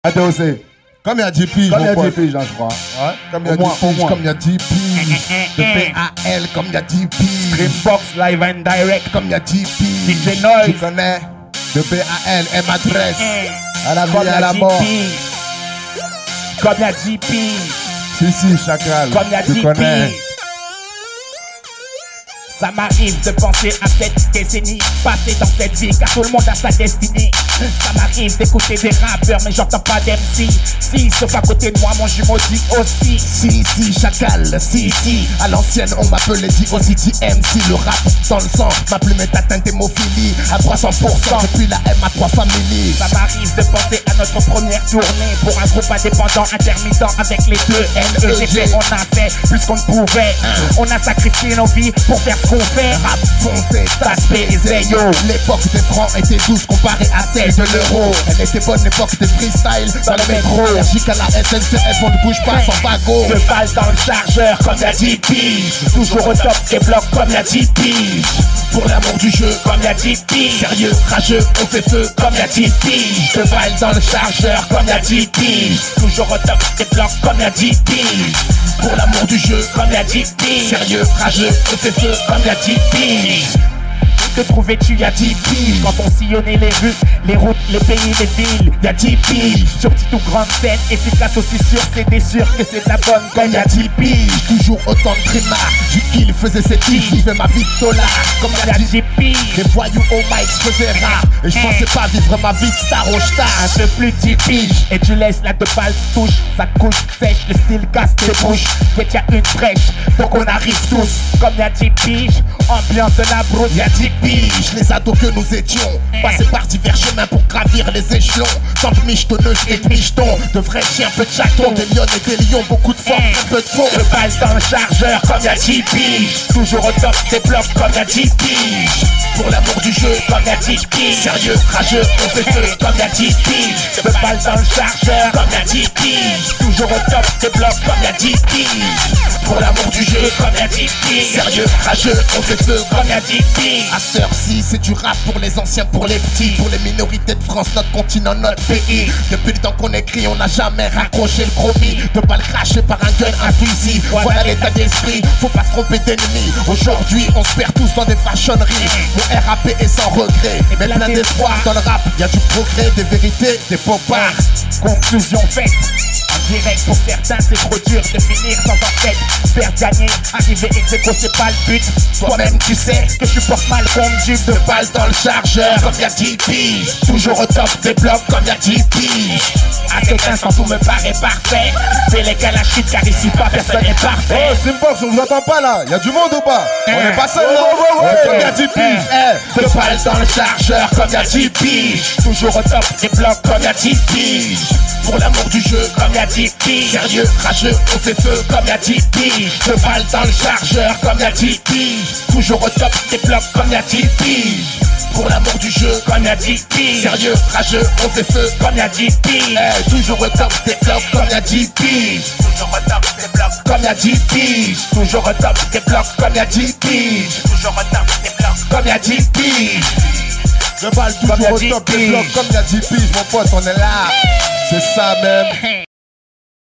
Adosé. Comme il y a 10 piges, Comme il y a mon 10 pote. piges, hein, je crois. Ouais. Comme il y a Au 10 moins, au piges, moins. comme il y a 10 piges. De PAL, comme il y a 10 piges. Dreambox live and direct. Comme il y a 10 piges. DJ Noise. Tu connais. De PAL, M adresse. À la Comme vie et il y à a la 10 mort. piges. Comme il y a 10 piges. Si, chacal. Comme il y a Tu 10 connais. piges. Ça m'arrive de penser à cette décennie passée dans cette vie, car tout le monde a sa destinée. Ça m'arrive d'écouter des rappeurs, mais j'entends pas d'MC. Si, sauf à côté de moi, mon jumeau dit aussi. Si, chacal, si, à l'ancienne on m'appelait D.O.C.T. MC. Le rap dans le sang, ma plume est atteinte d'hémophilie à 300% depuis la MA3 Family. Ça m'arrive de penser à notre première tournée pour un groupe indépendant intermittent avec les deux NEGP. On a fait plus qu'on ne pouvait. On a sacrifié nos vies pour faire ce qu'on fait. Rap foncé, Taspé et Zeyo. L'époque des francs était douce comparée à celle de l'euro. Elle était bonne l'époque des freestyle dans le métro. Allergique à la SNCF, on ne bouge pas sans wagon. Deux balles dans le chargeur comme la 10 piges. Toujours au top des blocs comme la 10 piges. Pour l'amour du jeu, Comme la 10 piges. sérieux, rageux, on fait feu Comme la 10 piges. Deux balles dans le chargeur Comme la 10 piges. Toujours au top des blocs comme la 10 piges. pour l'amour du jeu. Comme la 10 piges. Sérieux, rageux, on fait feu Comme la 10 piges. Te trouvais-tu il y a 10 piges? Quand on sillonnait les rues, les routes, les pays, les villes, il y a 10 piges. Sur petite ou grande scène, efficace aussi sur CD sûr que c'est de la bonne comme il y a 10 piges. toujours autant de trimar. Du kill faisait ses tiges, vivait ma vie de dollar. Comme Il il y y a a 10 10 piges. les voyous au mic se faisaient rare. Et je pensais pas vivre ma vie de star au star. Un peu plus 10 piges. Et tu laisses la deux balles touche. Ça couche sèche, le style casse tes bouches. Dès qu'il y a une brèche, donc on arrive tous. Comme il y a 10 piges, ambiance de la brousse. Il y a 10 piges, les ados que nous étions, passés par divers chemins pour gravir les échelons. Tant de michetonneuses et de michetons, de vrais chiens, peu de chatons, des lions et des lions, beaucoup de force, un peu de fond. Deux balles dans le chargeur comme il y a 10 piges. Toujours au top des blocs comme il y a 10 piges. Pour l'amour du jeu, Comme il y a 10 piges. sérieux, rageux, on fait feu. Comme il y a 10 piges. Deux balles dans le chargeur comme il y a 10 piges. Toujours au top des blocs comme il y a 10 piges. Pour l'amour du jeu, Comme il y a 10 piges. sérieux, rageux, on fait feu. Comme il y a 10 piges. À cette heure-ci, c'est du rap pour les anciens, pour les petits, pour les minorités de France, notre continent, notre pays. Depuis le temps qu'on écrit, on n'a jamais raccroché le chromie. De balles crachées par un gun, un fusil. Voilà l'état d'esprit, faut pas se tromper d'ennemis. Aujourd'hui, on se perd tous dans des fashionneries. Le RAP est sans regret, mais plein d'espoir dans le rap. Y a du progrès, des vérités, des faux pas. Conclusion faite. En direct pour certains c'est trop dur de finir sans enquête. Faire gagner, arriver ex aequo c'est pas le but. Toi-même tu sais que je supporte mal comme du De balles dans le chargeur, comme y a 10 piges. Toujours au top des blocs, comme y a 10 piges. À cet instant tout me paraît parfait. Fais les calachis car ici pas personne n'est parfait. Oh, Simbox, on vous entend pas là. Y a du monde ou pas? On est pas seul là. Ouais, Comme y a 10 piges. De balles dans le chargeur, comme y a 10 piges. Toujours au top des blocs comme y a 10 piges. Pour l'amour du jeu, Comme y a 10 piges. sérieux, rageux, on fait feu. Comme y a 10 piges. De balles dans le chargeur, comme y a 10 piges. Toujours au top des blocs comme y a 10 piges. Pour l'amour du jeu, Comme y a 10 piges. sérieux, rageux, on fait feu. Comme y a 10 piges. Toujours au top des blocs, comme y a 10 piges. Toujours au top des blocs. Comme y a 10 piges. Toujours au top des blocs. Comme y a 10 piges. Toujours au top des blocs. Comme y a 10 piges. Je balle Comme y a toujours au 10 top des piges. blocs. Comme y a 10 piges, mon pote, on est là. C'est ça même.